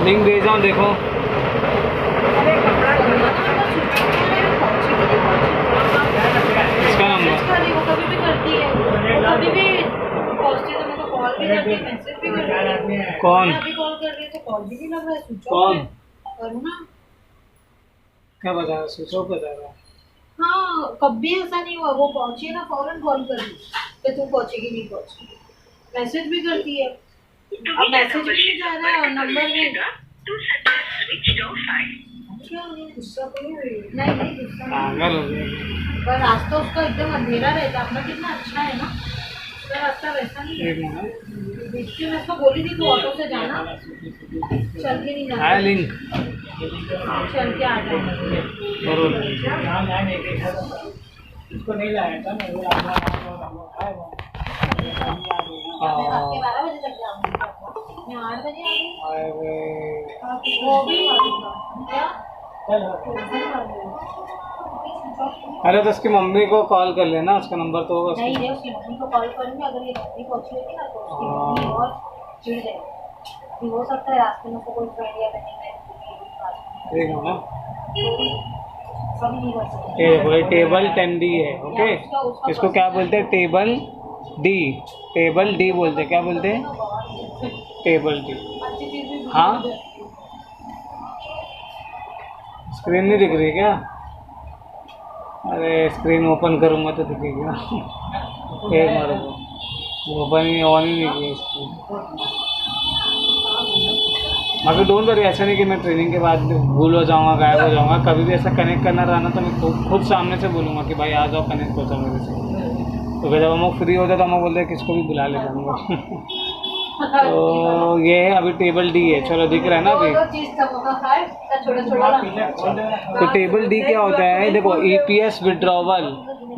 लिंक भेजा हूँ देखो। इसका नंबर कभी भी करती है, कभी भी पहुंचती है तो मेरे को कॉल भी करती है, मैसेज भी करती है। कौन? अभी कॉल कर रही है तो कॉल भी नहीं लग रहा है, स्विच ऑफ कौन? है। करुणा। क्या बता रहा, स्विच ऑफ बता रहा? हाँ कभी ऐसा नहीं हुआ, वो पहुंची है ना फौरन कॉल कर दी कि तुम पहुंचेगी नहीं पहुंचेगी, मैसेज भी करती है। अब मैसेज भी नहीं जा रहा है और नंबर भी क्या है, गुस्सा तो नहीं हुई? नहीं गुस्सा नहीं। पागल हो गया। पर रास्ता उसका एकदम अंधेरा रहता, अपना कितना अच्छा है ना, उसका रास्ता वैसा नहीं है। एक मिनट, देखती हूँ, मैं उसको बोली थी तू ऑटो से जाना, चल के नहीं जाना। है लिंक चल के आ जाए। बरोबर। इसको नहीं लाया था मैं, वो आपके 12 बजे तक जाऊंगी, मैं 8 बजे आ गई। वो भी क्या? अरे तो उसकी मम्मी को कॉल कर लेना, उसका नंबर तो होगा नहीं रे, उसकी मम्मी को कॉल करूंगी, अगर ये रात में पहुंची होगी ना तो उसकी मम्मी और चिढ़ जाएगी। हो सकता है रास्ते में कोई फ्रेंड या ठीक है ना। कभी नहीं कर सकते। ये टेबल 10D है, ओके। इसको क्या बोलते हैं? टेबल डी, टेबल डी बोलते हैं। क्या बोलते हैं? Table D. अच्छी चीज भी हाँ स्क्रीन नहीं दिख रही क्या? अरे स्क्रीन ओपन करूँगा तो दिखेगा। एक मिनट, ओपन ही ऑन ही नहीं किया स्क्रीन। बाकी डोंट वरी, ऐसा नहीं कि मैं ट्रेनिंग के बाद भूल हो जाऊँगा, गायब हो जाऊँगा। कभी भी ऐसा कनेक्ट करना रहना तो मैं खुद सामने से बोलूँगा कि भाई आ जाओ, कनेक्ट हो जाओ मेरे से। तो फिर जब हम लोग फ्री हो जाए तो हम बोलते हैं किसको भी बुला ले जाऊँगा। तो ये अभी टेबल डी है, चलो दिख रहा है ना अभी। तो टेबल डी क्या होता है? देखो EPS विड्रॉवल,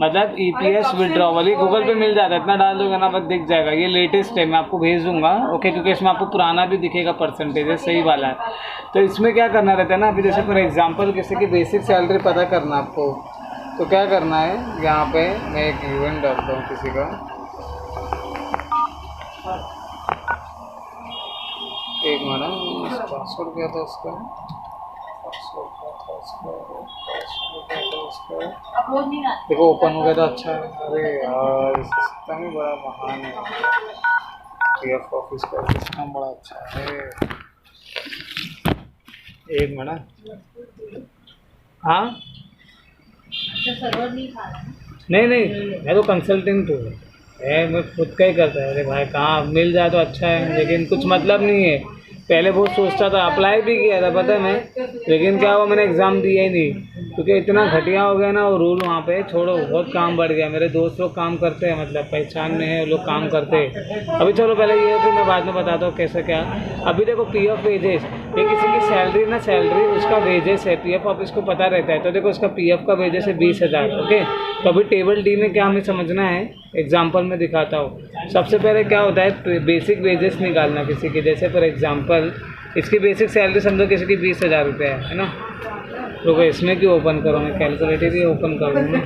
मतलब EPS विड्रॉवल, ये गूगल पे मिल जाता है, इतना डाल दोगे ना बस दिख जाएगा। ये लेटेस्ट है, मैं आपको भेज दूंगा, ओके, क्योंकि इसमें आपको पुराना भी दिखेगा, परसेंटेज सही वाला है। तो इसमें क्या करना रहता है ना, अभी जैसे फॉर एग्जांपल किसी की बेसिक सैलरी पता करना आपको, तो क्या करना है, यहाँ पे मैं एक इवेंट डालता हूँ किसी का, एक मिनट, पासवर्ड क्या था उसका, देखो ओपन हो गया तो अच्छा है। अरे यार सिस्टम ही बड़ा महान है, PF ऑफिस का सिस्टम बड़ा अच्छा है। एक मिनट, हाँ सर्वर नहीं खा रहा है। नहीं मैं तो कंसल्टेंट हूँ, मैं खुद का ही करता है। अरे भाई कहाँ मिल जाए तो अच्छा है, लेकिन कुछ मतलब नहीं है। पहले बहुत सोचता था, अप्लाई भी किया था पता है मैं, लेकिन क्या हुआ मैंने एग्ज़ाम दिया ही नहीं, क्योंकि इतना घटिया हो गया ना वो रूल वहाँ पे। छोड़ो, बहुत काम बढ़ गया। मेरे दोस्त लोग काम करते हैं, मतलब पहचान में है, लोग काम करते हैं। अभी चलो पहले ये फिर मैं बाद में बताता हूँ कैसे क्या। अभी देखो PF वेजेस, ये किसी की सैलरी ना, सैलरी उसका वेजेस है, पीएफ ऑफिस को पता रहता है। तो देखो उसका पीएफ का वेजेस है 20,000, ओके। तो अभी टेबल डी में क्या हमें समझना है, एग्जांपल में दिखाता हूँ। सबसे पहले क्या होता है, बेसिक वेजेस निकालना किसी की। जैसे फॉर एग्जांपल इसकी बेसिक सैलरी समझो किसी की 20,000 रुपये है ना। तो इसमें क्यों ओपन करो, मैं कैलकुलेटर ही ओपन करूँगा।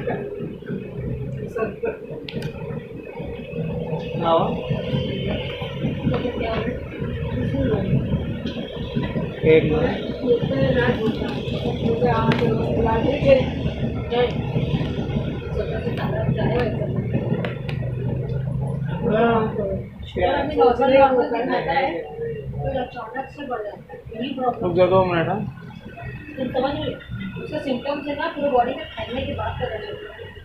एक जगह मिनट समझ रहे उसका सिम्टम्स है ना, पूरे बॉडी में फैलने की बात कर रहे हैं,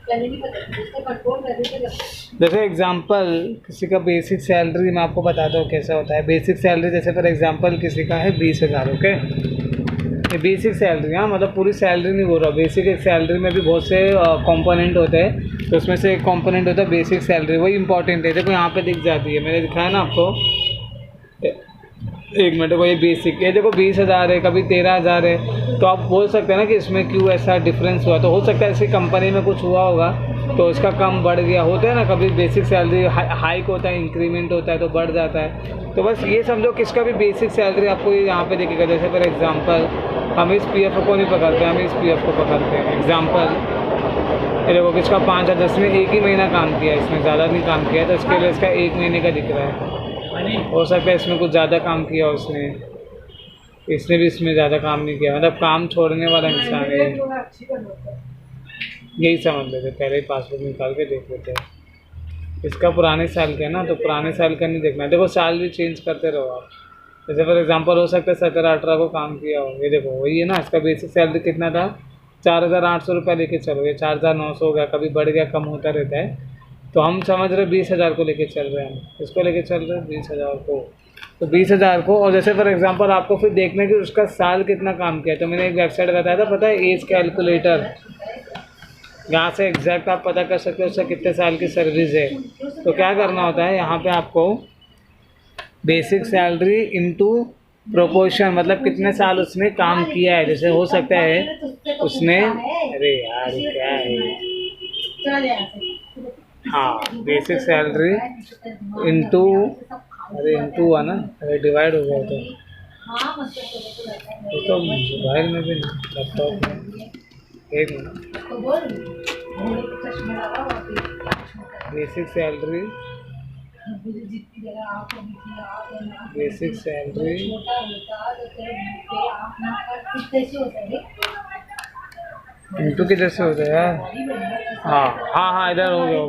पहले नहीं पता उसको कंट्रोल करने से लगता है। जैसे एग्जांपल किसी का बेसिक सैलरी मैं आपको बताता हूँ कैसा होता है। बेसिक सैलरी जैसे फॉर एग्जांपल किसी का है 20,000, ओके। ये बेसिक सैलरी, हाँ मतलब पूरी सैलरी नहीं बोल रहा। बेसिक एक सैलरी में भी बहुत से कंपोनेंट होते हैं, तो उसमें से एक कंपोनेंट होता है बेसिक सैलरी, वही इंपॉर्टेंट है। देखो यहाँ पे दिख जाती है, मैंने दिखाया ना आपको, एक मिनट को, ये बेसिक, ये देखो 20,000 है, कभी 13,000 है। तो आप बोल सकते हैं ना कि इसमें क्यों ऐसा डिफरेंस हुआ। तो हो सकता है इसकी कंपनी में कुछ हुआ होगा तो इसका कम बढ़ गया। होता है ना कभी बेसिक सैलरी हाइक होता है, इंक्रीमेंट होता है तो बढ़ जाता है। तो बस ये समझो किसका भी बेसिक सैलरी आपको ये यहाँ पे दिखेगा। जैसे फॉर एग्जांपल हम इस पीएफ को नहीं पकड़ते, हम इस पीएफ को पकड़ते हैं। एग्जांपल ये देखो किसका 5,000, इसने एक ही महीना काम किया है, इसने ज़्यादा नहीं काम किया है, तो इसके लिए इसका 1 महीने का दिख रहा है। हो सकता है इसमें कुछ ज़्यादा काम किया उसने, इसने भी इसमें ज़्यादा काम नहीं किया, मतलब काम छोड़ने वाला इंसान है। यही समझ लेते, पहले ही पासबुक निकाल के देख लेते हैं। इसका पुराने साल का है ना, तो पुराने साल का नहीं देखना है। देखो साल भी चेंज करते रहो आप। जैसे फॉर एग्जांपल हो सकता है 17-18 को काम किया हो, ये देखो वही है ना। इसका बेसिक सैलरी कितना था, 4,800 रुपये लेके चलो, ये 4,900 हो गया, कभी बढ़ गया कम होता रहता है। तो हम समझ रहे 20,000 को लेके चल रहे हैं, हम इसको लेके चल रहे हैं 20,000 को, तो 20,000 को। और जैसे फॉर एग्जांपल आपको फिर देखने की उसका साल कितना काम किया, तो मैंने एक वेबसाइट बताया था, पता है, एज कैलकुलेटर। यहाँ से एग्जैक्ट आप पता कर सकते हो उससे कितने साल की सर्विस है। तो क्या करना होता है, यहाँ पे आपको बेसिक सैलरी इनटू प्रोपोर्शन, मतलब कितने साल उसने काम किया है। जैसे हो सकता है उसने, अरे यार क्या है, हाँ बेसिक सैलरी इंटू, अरे इंटू हुआ ना, अरे डिवाइड हो गया तो मोबाइल में भी लैपटॉप में। एक minute, basic salary, basic salary into के जैसे होता है यार। हाँ हाँ हाँ, इधर हो गया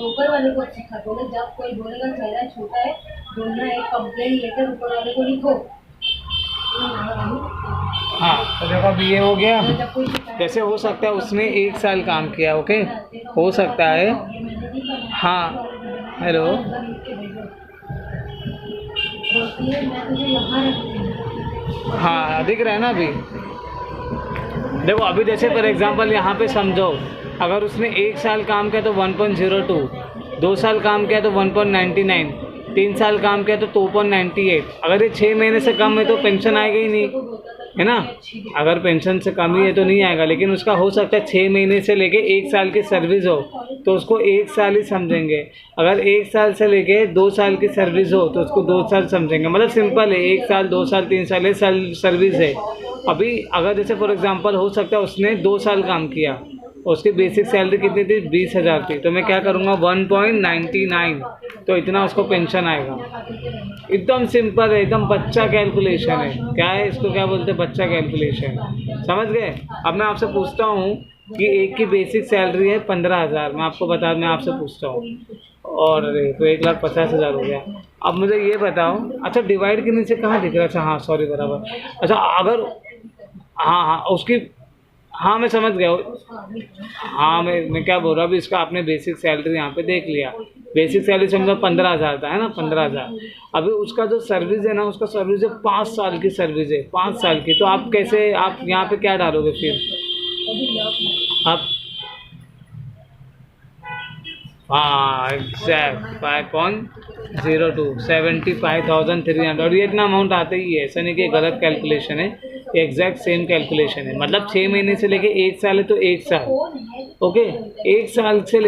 ऊपर वाले को सिखा दो, जब कोई बोलेगा चेहरा छोटा है, बोलना एक कंप्लेंट लेकर ऊपर वाले को लिखो। हाँ तो देखो अभी ये हो गया। जैसे हो सकता है उसने 1 साल काम किया, ओके, हो सकता है। हाँ हेलो, हाँ दिख रहा है ना अभी। देखो अभी जैसे फॉर एग्जांपल यहाँ पे समझो, अगर उसने 1 साल काम किया तो 1.02, 2 साल काम किया तो 1.99, 3 साल काम किया तो 2.98। अगर ये 6 महीने से कम है तो पेंशन आएगा ही नहीं, है ना। अगर पेंशन से कम ही है तो नहीं आएगा। लेकिन उसका हो सकता है 6 महीने से लेके 1 साल की सर्विस हो तो उसको 1 साल ही समझेंगे। अगर 1 साल से लेके 2 साल की सर्विस हो तो उसको 2 साल समझेंगे। मतलब सिंपल है, 1 साल 2 साल 3 साल सर्विस है। अभी अगर जैसे फॉर एग्जांपल हो सकता है उसने 2 साल काम किया, उसकी बेसिक सैलरी कितनी थी, 20,000 थी, तो मैं क्या करूँगा 1.99, तो इतना उसको पेंशन आएगा। एकदम सिंपल है, एकदम बच्चा कैलकुलेशन है। क्या है इसको, क्या बोलते हैं, बच्चा कैलकुलेशन, समझ गए। अब मैं आपसे पूछता हूँ कि एक की बेसिक सैलरी है 15,000, मैं आपको बता, मैं आपसे पूछता हूँ, और अरे तो 1,50,000 हो गया। अब मुझे ये बताओ, अच्छा डिवाइड के नीचे कहाँ दिख रहा है, अच्छा हाँ सॉरी बराबर, अच्छा अगर, हाँ हाँ उसकी, हाँ मैं समझ गया। हाँ मैं क्या बोल रहा हूँ, अभी इसका आपने बेसिक सैलरी यहाँ पे देख लिया। बेसिक सैलरी समझो 15,000 था, है ना, 15,000। अभी उसका जो सर्विस है ना, उसका सर्विस है 5 साल की सर्विस है, 5 साल की। तो आप कैसे, आप यहाँ पे क्या डालोगे फिर, आप हाँ एग्जैक्ट 5.02 75,300 और ये इतना अमाउंट आता ही है, ऐसा नहीं कि गलत कैलकुलेशन है, ये एग्जैक्ट सेम कैलकुलेशन है। मतलब 6 महीने से लेके 1 साल है तो 1 साल, ओके 1 साल से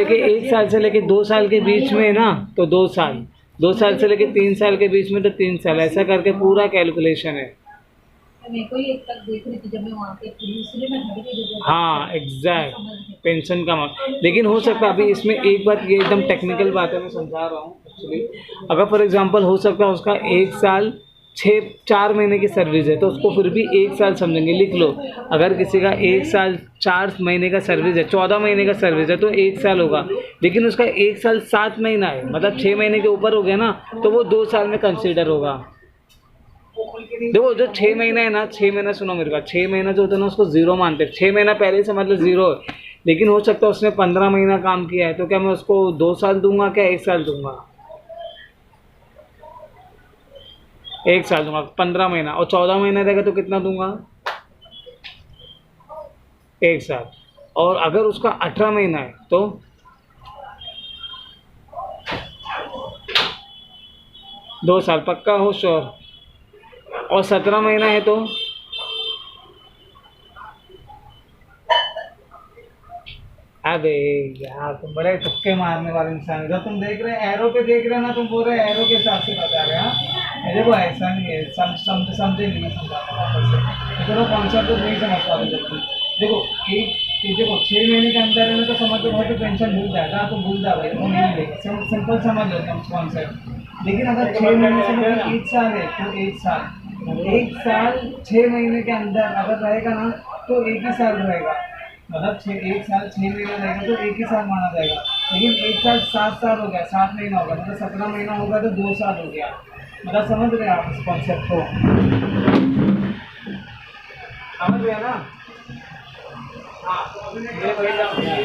लेके 2 साल के बीच में है ना तो 2 साल, 2 साल से लेके 3 साल के बीच में तो 3 साल, ऐसा करके पूरा कैलकुलेशन है। मेरे को ही एक तक देख रही थी जब मैं वहाँ पे थी, इसलिए मैं हट गई। हाँ एग्जैक्ट पेंशन का अमाउंट। लेकिन हो सकता है अभी इसमें एक बात, ये एकदम टेक्निकल बात है, मैं समझा रहा हूँ एक्चुअली। अगर फॉर एग्जांपल हो सकता है उसका 1 साल 4 महीने की सर्विस है तो उसको फिर भी 1 साल समझेंगे, लिख लो। अगर किसी का 1 साल 4 महीने का सर्विस है, 14 महीने का सर्विस है तो 1 साल होगा। लेकिन उसका 1 साल 7 महीना है, मतलब 6 महीने के ऊपर हो गया ना, तो वो 2 साल में कंसिडर होगा। देखो जो 6 महीना है ना, 6 महीना सुनो मेरे बात, 6 महीना जो होता है ना उसको जीरो मानते हैं। 6 महीना पहले से मतलब जीरो है। लेकिन हो सकता है उसने 15 महीना काम किया है तो क्या मैं उसको 2 साल दूंगा, क्या 1 साल दूंगा? 1 साल दूंगा। 15 महीना और 14 महीना रहेगा तो कितना दूंगा? 1 साल। और अगर उसका 18 महीना है तो 2 साल पक्का हो श्योर। और 17 महीना है तो अबे यार तुम बड़े तुक्के मारने वाले इंसान हो। जब तुम देख रहे एरो पे देख रहे हो ना, तुम बोल रहे एरो के हिसाब से बता रहे हैं। मेरे को ऐसा नहीं है, समझे नहीं, मैं समझाता हूँ वापस से। देखो कॉन्सेप्ट तो नहीं समझ पा रहे जल्दी। देखो देखो 6 महीने के अंदर है ना तो समझ लो भाई तो पेंशन भूल जाएगा, तो भूल जाओ भाई, वो नहीं मिलेगा। सिंपल समझ लो तुम कॉन्सेप्ट। लेकिन अगर 6 महीने से लेकर 1 साल है तो 1 साल 6 महीने के अंदर अगर रहेगा ना तो 1 ही साल रहेगा। मतलब 1 साल 6 महीना रहेगा तो 1 ही साल माना जाएगा। लेकिन 1 साल 7 साल हो गया, 7 महीना होगा, मतलब 17 महीना होगा तो 2 साल हो गया। मतलब समझ रहे हैं आप इस कॉन्सेप्ट को? समझ रहे हैं ना? हाँ तो अभी मैं ये वही काम किया।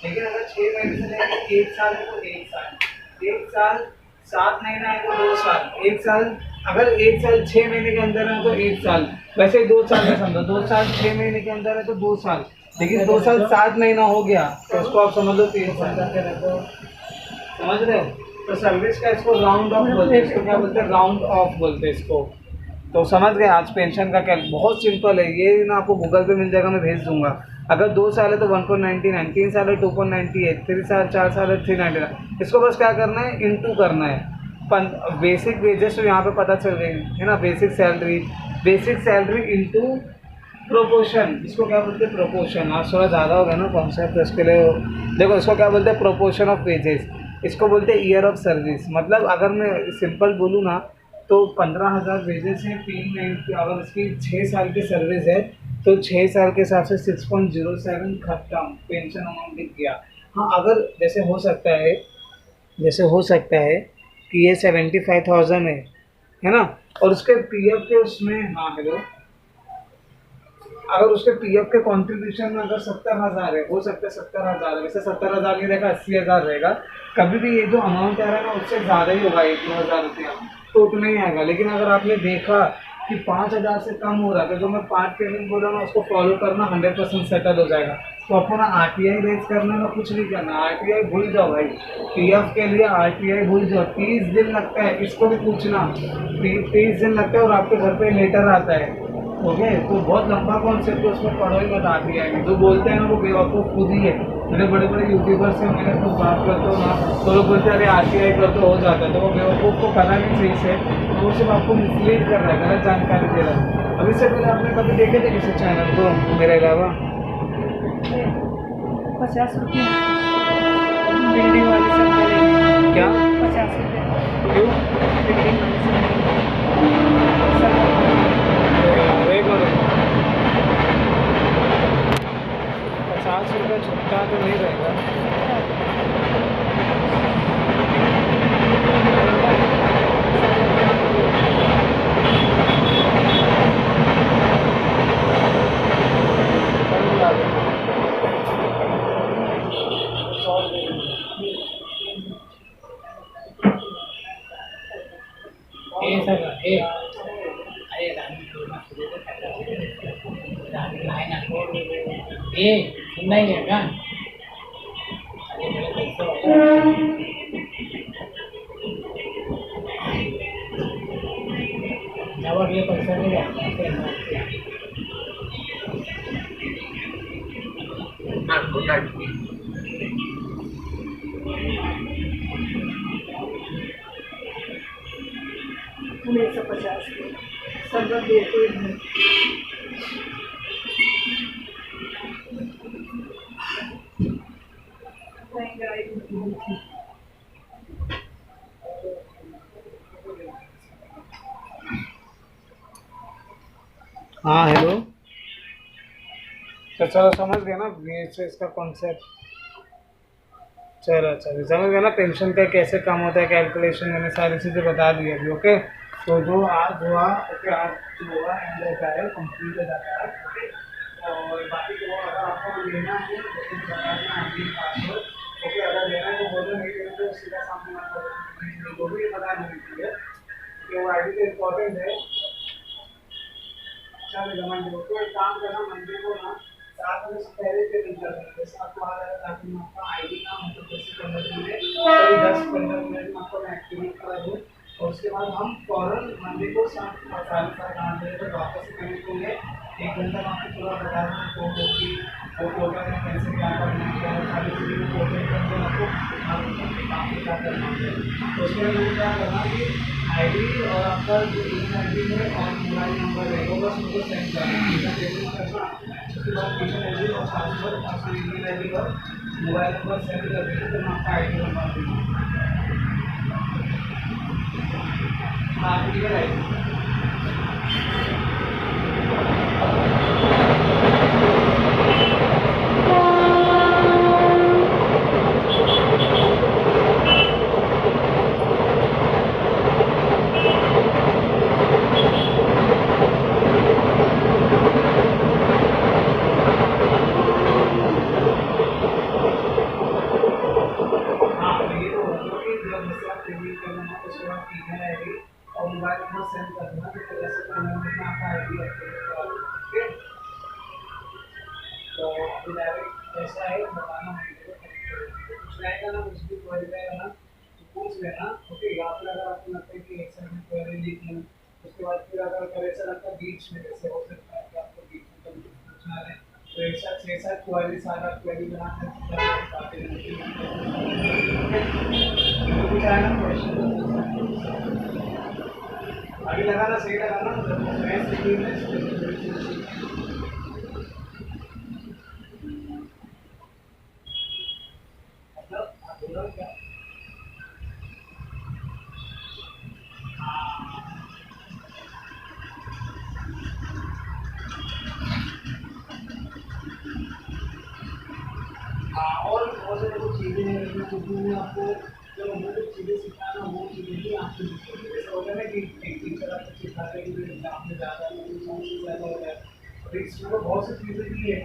लेकिन अगर 6 महीने से लेकर 1 साल है तो 1 साल, 1 साल 7 महीना है तो 2 साल, 1 साल अगर 1 साल 6 महीने के अंदर है तो 1 साल, वैसे ही 2 साल में समझो। 2 साल 6 महीने के अंदर है तो 2 साल, लेकिन 2 साल 7 महीना हो गया तो उसको आप समझ लो 3 साल। समझ रहे हो? तो सर्विस का इसको राउंड ऑफ बोलते हैं। इसको क्या बोलते हैं? राउंड ऑफ बोलते हैं इसको। तो समझ गए आज पेंशन का क्या? बहुत सिंपल है ये ना, आपको गूगल पे मिल जाएगा, मैं भेज दूंगा। अगर 2 साल है तो 1.99, 3 साल है 2.98, 4 साल है 399। इसको बस क्या करना है? इंटू करना है। बेसिक वेजेस तो यहाँ पे पता चल रही है ना, बेसिक सैलरी इंटू प्रोपोर्शन। इसको क्या बोलते हैं? प्रोपोर्शन। आज थोड़ा ज़्यादा हो गया ना कॉन्सेप्ट, इसके लिए देखो इसको क्या बोलते हैं? Proportion of wages. इसको बोलते हैं ईयर ऑफ सर्विस। मतलब अगर मैं सिंपल बोलूँ ना तो 15,000 वेजेस है, 3 अगर इसकी 6 साल की सर्विस है तो 6 साल के हिसाब से 6.07 खत्म, पेंशन अमाउंट दिख गया। हाँ अगर जैसे हो सकता है कि ये 75,000 है ना, और उसके पीएफ के उसमें, हाँ हेलो, अगर उसके पीएफ के कंट्रीब्यूशन में अगर 70,000 है, हो सकता है 70,000 है, वैसे 70,000 नहीं रहेगा, 80,000 रहेगा। कभी भी ये जो अमाउंट आ रहा है ना उससे ज़्यादा ही होगा, 1-2 हज़ार रुपया तो उतना ही आएगा। लेकिन अगर आपने देखा कि 5,000 से कम हो रहा है तो जो मैं 5 पेमेंट बोल रहा हूँ ना उसको फॉलो करना, 100% सेटल हो जाएगा। तो आपको ना आरटीआई रेज करना ना कुछ नहीं करना, आरटीआई भूल जाओ भाई। पीएफ के लिए आरटीआई भूल जाओ। 30 दिन लगता है, इसको भी पूछना, 30 दिन लगता है और आपके घर पे लेटर आता है। ओके तो बहुत लंबा कॉन्सेप्ट है, उसमें पढ़ो ही मत आरटीआई। जो बोलते हैं ना वो बेवकूफ़ खुद ही है। मेरे बड़े बड़े यूट्यूबर से मैंने कुछ बात करता हूँ ना तो लोग बोलते हैं अरे आरटीआई कर तो हो जाता है, तो वो बेवकूफ़ को पता नहीं सही से, तो वो सिर्फ आपको मिसलीड कर रहा है, गलत जानकारी दे रहा है। अभी से पहले आपने कभी देखे थे किसी चैनल को मेरे अलावा? 50 रुपये बिल्डिंग वाले सब मिलेंगे। क्या 50 रुपये क्यों? बिल्डिंग वाले सब एक और 50 रुपये छुट्टा तो नहीं रहेगा। सुनना ही है क्या? अब ये पैसा नहीं जाता ऐसे नहीं 150 के सब देते हैं। हाँ हेलो। तो चलो समझ गए ना VHS का कॉन्सेप्ट। चलो चलो समझ गए ना पेंशन का कैसे काम होता है, कैलकुलेशन मैंने सारी चीज़ें बता दी अभी। ओके तो जो आज हुआ ओके आज जो हुआ एंड होता है कंप्लीट हो जाता है। ओके और बाकी जो अगर आपको लेना है तो बताना आगे पासवर्ड। ओके अगर लेना है तो बोलो, नहीं लेना तो सीधा सामने आपको जो भी बता देनी चाहिए कि वो आईडी तो इम्पोर्टेंट है। चलो मंडे को तो एक काम करना, मंडे को ना 7 बजे से पहले पेमेंट कर देना। जैसे आपको आ रहा है ताकि मैं आपका आईडी ना मतलब जैसे 15 मिनट करीब 10-15 मिनट में आपको मैं एक्टिवेट करा दूँ और उसके बाद हम फौरन मंडे को शाम 7:30-8 बजे तक वापस से कनेक्ट होंगे। 1 घंटा में आपको पूरा बता देंगे कोड होगी वो पोर्टल में कैसे क्या करना है, क्या सारी चीज़ें पोर्टल करके आपको काम क्या करना है। तो उसके बाद मुझे क्या करना कि आईडी और आपका जो ईमेल आईडी है और मोबाइल नंबर है वो बस मुझे सेंड करना है। पेमेंट करना उसके बाद ईमेल आईडी और पासवर्ड आपका ईमेल आईडी और मोबाइल नंबर सेंड कर देंगे तो मैं आपका आईडी बनवा दूँगा। हाँ ईमेल आईडी उसके बाद ईमेल आईडी और मोबाइल नंबर सेंड कर देना तो जैसे 15 मिनट में आपका आईडी एक्टिवेट करा दूँगा। ठीक है तो अभी डायरेक्ट ऐसा है बताना मुझे कुछ रहेगा ना, कुछ भी क्वेरी रहेगा ना तो पूछ लेना। ओके या फिर अगर आपको लगता है कि एक साइड में क्वेरी लिख लूँ उसके बाद फिर अगर करें ऐसा लगता है बीच में जैसे हो सकता है कि आपको बीच में कभी पूछना है तो एक साथ 6-7 क्वेरी सारा क्वेरी बनाते अभी लगाना सही लगाना मतलब क्या और बहुत सारे कुछ चीज़ें हैं इसमें कुछ भी आपको जो मुझे चीज़ें सिखाना वो चीज़ें भी आपको जैसे होता है ना कि एक टीचर आपको सिखाते हैं कि एग्जाम में ज़्यादा ज़्यादा होता है और इसमें तो बहुत सी चीज़ें भी है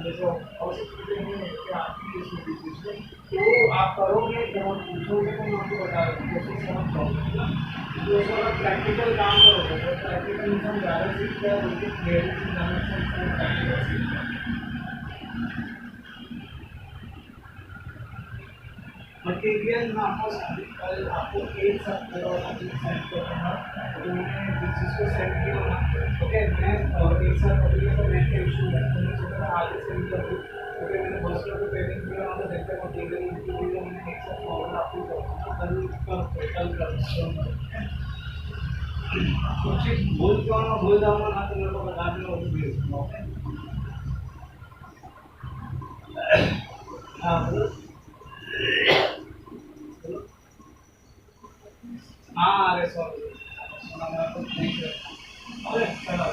जैसे बहुत सी चीज़ें हैं कि आपकी इसमें बीच में तो आप करोगे तो पूछोगे तो मैं आपको बता दूँ जैसे समझ पाओगे तो उसमें अगर प्रैक्टिकल काम करोगे तो प्रैक्टिकल इंसान ज़्यादा सीखता है उनकी थियरी से ज़्यादा प्रैक्टिकल सीखता है। मटेरियल में आपको कल आपको एक साथ सेंड करूँगा तो मैंने जिस चीज़ को सेंड किया ना ओके मैं एक साथ अभी तो नेट का इशू है तो मैं सोचा आगे सेंड कर दूँ क्योंकि मैंने बहुत लोगों को पेमेंट किया और देखते मटेरियल इनकी वीडियो मैंने एक साथ फॉरवर्ड आपको करूँगा कल कर कुछ चीज़ भूल जाऊँगा ना तो मेरे को बता देना वो भी भेज दूँगा। ओके हाँ बोलो हाँ अरे सॉरी सुना मैं कुछ नहीं कर अरे चलो